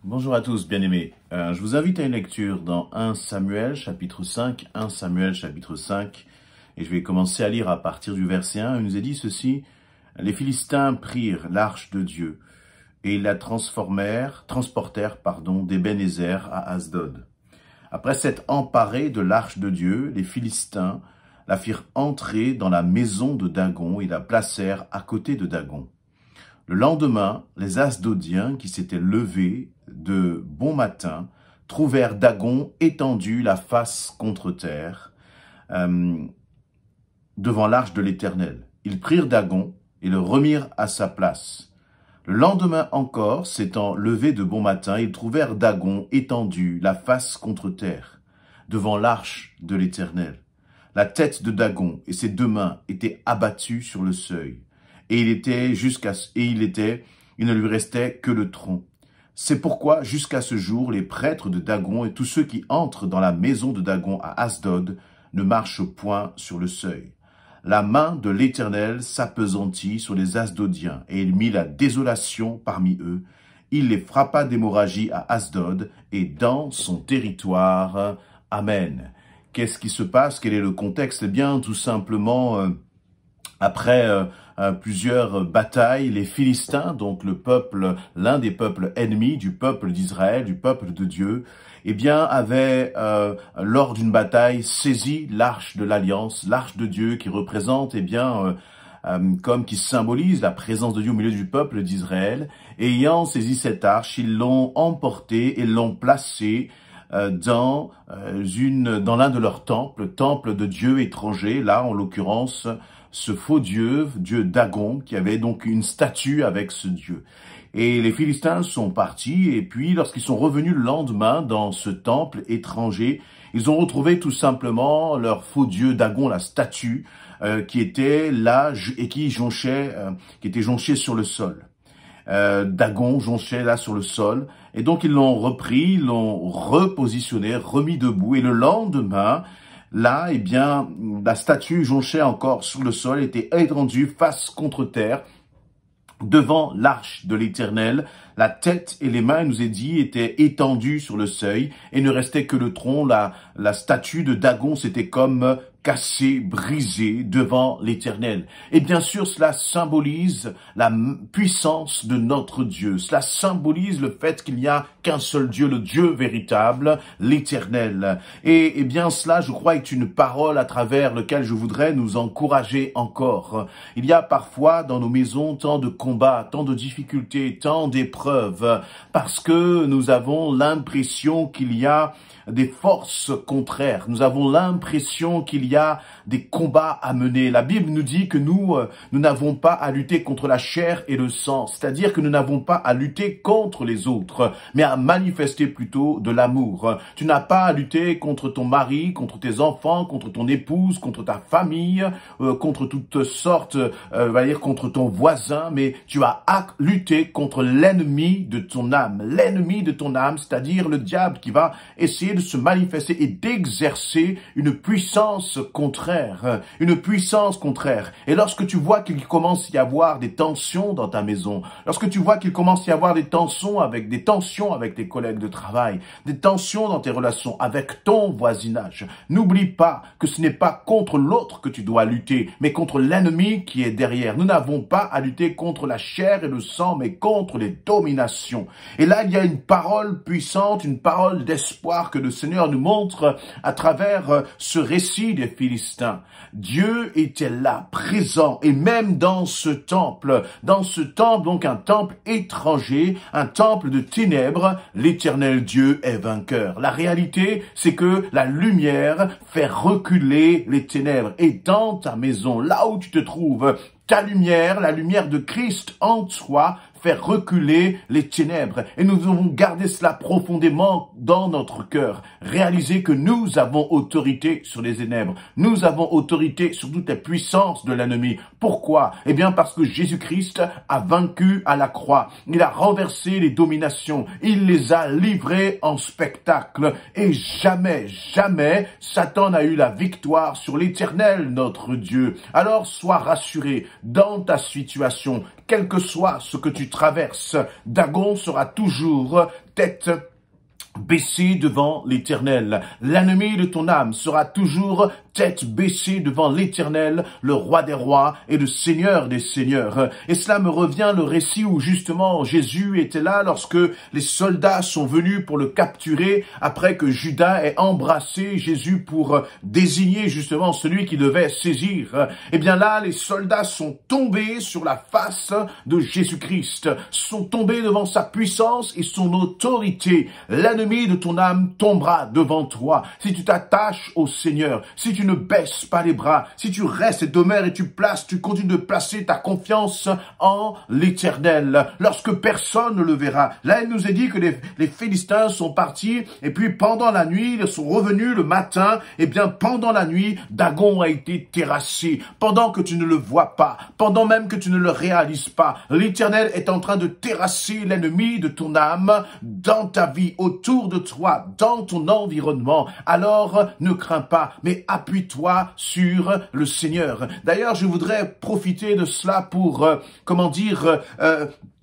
Bonjour à tous, bien-aimés. Je vous invite à une lecture dans 1 Samuel, chapitre 5, 1 Samuel, chapitre 5, et je vais commencer à lire à partir du verset 1. Il nous est dit ceci: « Les Philistins prirent l'arche de Dieu, et ils la transportèrent d'Ébenézer à Asdod. Après s'être emparés de l'arche de Dieu, les Philistins la firent entrer dans la maison de Dagon et la placèrent à côté de Dagon. Le lendemain, les Asdodiens qui s'étaient levés de bon matin trouvèrent Dagon étendu la face contre terre devant l'arche de l'Éternel. Ils prirent Dagon et le remirent à sa place. Le lendemain encore, s'étant levés de bon matin, ils trouvèrent Dagon étendu la face contre terre devant l'arche de l'Éternel. La tête de Dagon et ses deux mains étaient abattues sur le seuil. Et il ne lui restait que le tronc. C'est pourquoi, jusqu'à ce jour, les prêtres de Dagon et tous ceux qui entrent dans la maison de Dagon à Asdod ne marchent point sur le seuil. La main de l'Éternel s'appesantit sur les Asdodiens, et il mit la désolation parmi eux. Il les frappa d'hémorragie à Asdod et dans son territoire. Amen. Qu'est-ce qui se passe? Quel est le contexte? Eh bien, tout simplement, après plusieurs batailles, les Philistins, donc le peuple, l'un des peuples ennemis du peuple d'Israël, du peuple de Dieu, eh bien, avaient, lors d'une bataille, saisi l'arche de l'Alliance, l'arche de Dieu qui représente, eh bien, comme qui symbolise la présence de Dieu au milieu du peuple d'Israël. Ayant saisi cette arche, ils l'ont emportée et l'ont placée dans l'un de leurs temples, temple de dieu étranger, là, en l'occurrence, ce faux dieu Dagon, qui avait donc une statue avec ce dieu. Et les Philistins sont partis, et puis lorsqu'ils sont revenus le lendemain dans ce temple étranger, ils ont retrouvé tout simplement leur faux dieu Dagon, la statue, qui était là et qui était jonchée sur le sol. Dagon jonchait là sur le sol, et donc ils l'ont repris, ils l'ont repositionné, remis debout, et le lendemain, là, eh bien, la statue jonchait encore sur le sol, était étendue face contre terre, devant l'arche de l'Éternel. La tête et les mains, il nous est dit, étaient étendues sur le seuil, et ne restait que le tronc. La statue de Dagon, c'était comme cassé, brisé devant l'Éternel. Et bien sûr, cela symbolise la puissance de notre Dieu. Cela symbolise le fait qu'il n'y a qu'un seul Dieu, le Dieu véritable, l'Éternel. Et bien cela, je crois, est une parole à travers laquelle je voudrais nous encourager encore. Il y a parfois dans nos maisons tant de combats, tant de difficultés, tant d'épreuves, parce que nous avons l'impression qu'il y a des forces contraires. Nous avons l'impression qu'il y a des combats à mener. La Bible nous dit que nous n'avons pas à lutter contre la chair et le sang, c'est-à-dire que nous n'avons pas à lutter contre les autres, mais à manifester plutôt de l'amour. Tu n'as pas à lutter contre ton mari, contre tes enfants, contre ton épouse, contre ta famille, contre toutes sortes, contre ton voisin, mais tu as à lutter contre l'ennemi de ton âme. L'ennemi de ton âme, c'est-à-dire le diable qui va essayer de se manifester et d'exercer une puissance contraire, une puissance contraire. Et lorsque tu vois qu'il commence à y avoir des tensions dans ta maison, lorsque tu vois qu'il commence à y avoir des tensions avec tes collègues de travail, des tensions dans tes relations avec ton voisinage, n'oublie pas que ce n'est pas contre l'autre que tu dois lutter, mais contre l'ennemi qui est derrière. Nous n'avons pas à lutter contre la chair et le sang, mais contre les dominations. Et là, il y a une parole puissante, une parole d'espoir que le Seigneur nous montre à travers ce récit des Philistins. Dieu était là, présent, et même dans ce temple, donc un temple étranger, un temple de ténèbres, l'Éternel Dieu est vainqueur. La réalité, c'est que la lumière fait reculer les ténèbres. Et dans ta maison, là où tu te trouves, ta lumière, la lumière de Christ en toi, fait reculer les ténèbres. Et nous devons garder cela profondément dans notre cœur. Réaliser que nous avons autorité sur les ténèbres. Nous avons autorité sur toutes les puissances de l'ennemi. Pourquoi? Eh bien parce que Jésus-Christ a vaincu à la croix. Il a renversé les dominations. Il les a livrées en spectacle. Et jamais, jamais, Satan n'a eu la victoire sur l'Éternel, notre Dieu. Alors sois rassuré. dans ta situation, quel que soit ce que tu traverses. Dagon sera toujours tête baissée devant l'Éternel. L'ennemi de ton âme sera toujours tête baissée devant l'Éternel, le roi des rois et le Seigneur des seigneurs. Et cela me revient le récit où justement Jésus était là lorsque les soldats sont venus pour le capturer après que Judas ait embrassé Jésus pour désigner justement celui qui devait saisir. Et bien là, les soldats sont tombés sur la face de Jésus-Christ, sont tombés devant sa puissance et son autorité. L'ennemi de ton âme tombera devant toi. Si tu t'attaches au Seigneur, si tu ne baisses pas les bras, si tu restes et demeures et tu continues de placer ta confiance en l'Éternel, lorsque personne ne le verra. Là, il nous est dit que les Philistins sont partis et puis pendant la nuit, ils sont revenus le matin. Et bien, pendant la nuit, Dagon a été terrassé. Pendant que tu ne le vois pas, pendant même que tu ne le réalises pas, l'Éternel est en train de terrasser l'ennemi de ton âme dans ta vie, autour de toi, dans ton environnement. Alors, ne crains pas, mais appuie-toi sur le Seigneur. D'ailleurs, je voudrais profiter de cela pour,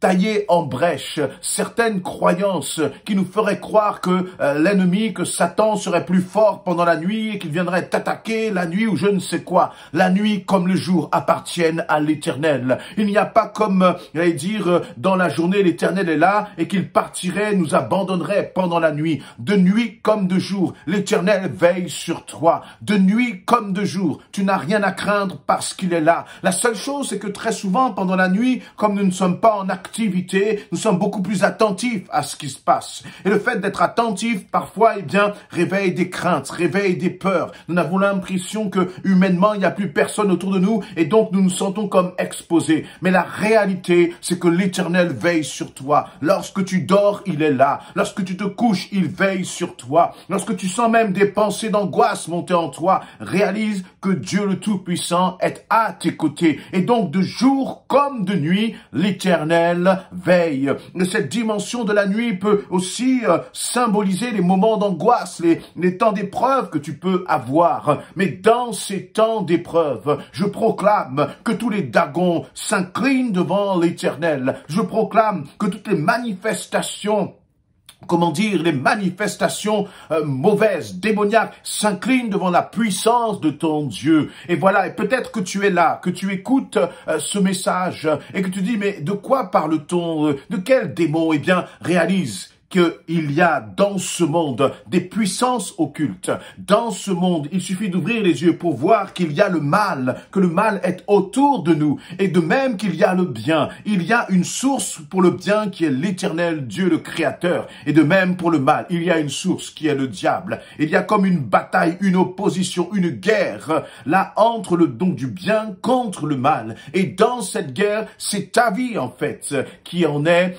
tailler en brèche certaines croyances qui nous feraient croire que l'ennemi, que Satan serait plus fort pendant la nuit et qu'il viendrait t'attaquer la nuit ou je ne sais quoi. La nuit comme le jour appartiennent à l'Éternel. Il n'y a pas comme, dans la journée, l'Éternel est là et qu'il partirait, nous abandonnerait pendant la nuit. De nuit comme de jour, l'Éternel veille sur toi. De nuit comme de jour, tu n'as rien à craindre parce qu'il est là. La seule chose, c'est que très souvent, pendant la nuit, comme nous ne sommes pas en activité, nous sommes beaucoup plus attentifs à ce qui se passe. Et le fait d'être attentif, parfois, réveille des craintes, réveille des peurs. Nous avons l'impression que, humainement, il n'y a plus personne autour de nous et donc nous nous sentons comme exposés. Mais la réalité, c'est que l'Éternel veille sur toi. Lorsque tu dors, il est là. Lorsque tu te couches, il veille sur toi. Lorsque tu sens même des pensées d'angoisse monter en toi, réalise que Dieu le Tout-Puissant est à tes côtés. Et donc, de jour comme de nuit, l'Éternel veille. Cette dimension de la nuit peut aussi symboliser les moments d'angoisse, les temps d'épreuve que tu peux avoir. Mais dans ces temps d'épreuve, je proclame que tous les Dagons s'inclinent devant l'Éternel. Je proclame que toutes les manifestations les manifestations mauvaises, démoniaques, s'inclinent devant la puissance de ton Dieu. Et voilà, et peut-être que tu es là, que tu écoutes ce message et que tu dis, mais de quoi parle-t-on? De quel démon? Eh bien, réalise qu'il y a dans ce monde des puissances occultes. Dans ce monde, il suffit d'ouvrir les yeux pour voir qu'il y a le mal, que le mal est autour de nous. Et de même qu'il y a le bien, il y a une source pour le bien qui est l'Éternel Dieu, le Créateur. Et de même pour le mal, il y a une source qui est le diable. Il y a comme une bataille, une opposition, une guerre, là, entre le don du bien contre le mal. Et dans cette guerre, c'est ta vie, en fait, qui en est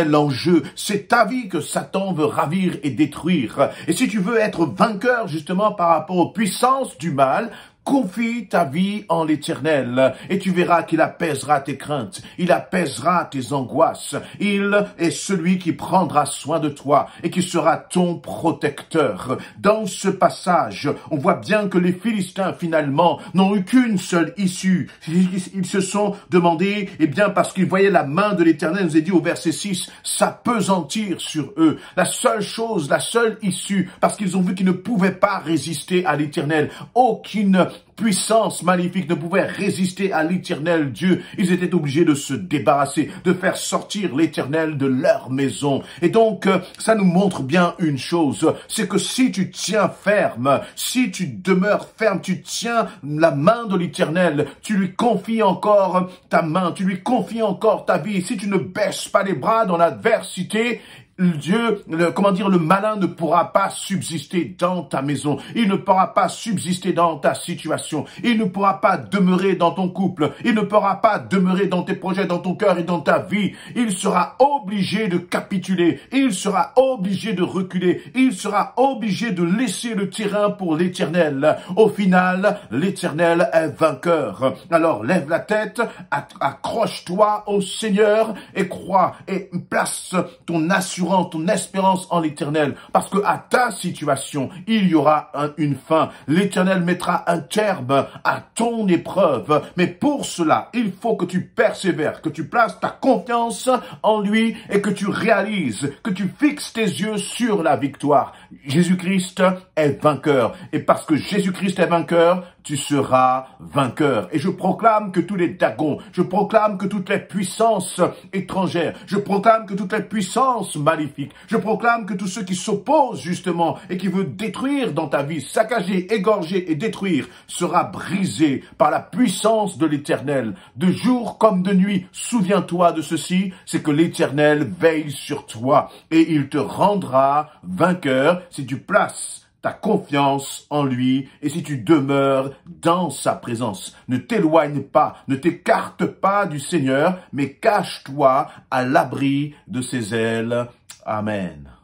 l'enjeu. C'est ta vie que Satan veut ravir et détruire. Et si tu veux être vainqueur justement par rapport aux puissances du mal, confie ta vie en l'Éternel et tu verras qu'il apaisera tes craintes, il apaisera tes angoisses. Il est celui qui prendra soin de toi et qui sera ton protecteur. Dans ce passage, on voit bien que les Philistins finalement n'ont eu qu'une seule issue. Ils se sont demandé, parce qu'ils voyaient la main de l'Éternel, nous est dit au verset 6, s'appesantir sur eux. La seule chose, la seule issue, parce qu'ils ont vu qu'ils ne pouvaient pas résister à l'Éternel. Aucune puissance maléfique ne pouvait résister à l'Éternel Dieu. Ils étaient obligés de se débarrasser, de faire sortir l'Éternel de leur maison. Et donc, ça nous montre bien une chose, c'est que si tu tiens ferme, si tu demeures ferme, tu tiens la main de l'Éternel, tu lui confies encore ta main, tu lui confies encore ta vie. Si tu ne baisses pas les bras dans l'adversité, le malin ne pourra pas subsister dans ta maison. Il ne pourra pas subsister dans ta situation. Il ne pourra pas demeurer dans ton couple. Il ne pourra pas demeurer dans tes projets, dans ton cœur et dans ta vie. Il sera obligé de capituler. Il sera obligé de reculer. Il sera obligé de laisser le terrain pour l'Éternel. Au final, l'Éternel est vainqueur. Alors, lève la tête, accroche-toi au Seigneur et crois et place ton assurance mettront ton espérance en l'Éternel, parce que à ta situation, il y aura une fin. L'Éternel mettra un terme à ton épreuve. Mais pour cela, il faut que tu persévères, que tu places ta confiance en lui et que tu réalises, que tu fixes tes yeux sur la victoire. Jésus-Christ est vainqueur. Et parce que Jésus-Christ est vainqueur, tu seras vainqueur. Et je proclame que tous les dragons, je proclame que toutes les puissances étrangères, je proclame que toutes les puissances maléfiques, je proclame que tous ceux qui s'opposent justement et qui veulent détruire dans ta vie, saccager, égorger et détruire, sera brisé par la puissance de l'Éternel. De jour comme de nuit, souviens-toi de ceci, c'est que l'Éternel veille sur toi et il te rendra vainqueur si tu places ta confiance en lui et si tu demeures dans sa présence. Ne t'éloigne pas, ne t'écarte pas du Seigneur, mais cache-toi à l'abri de ses ailes. Amen.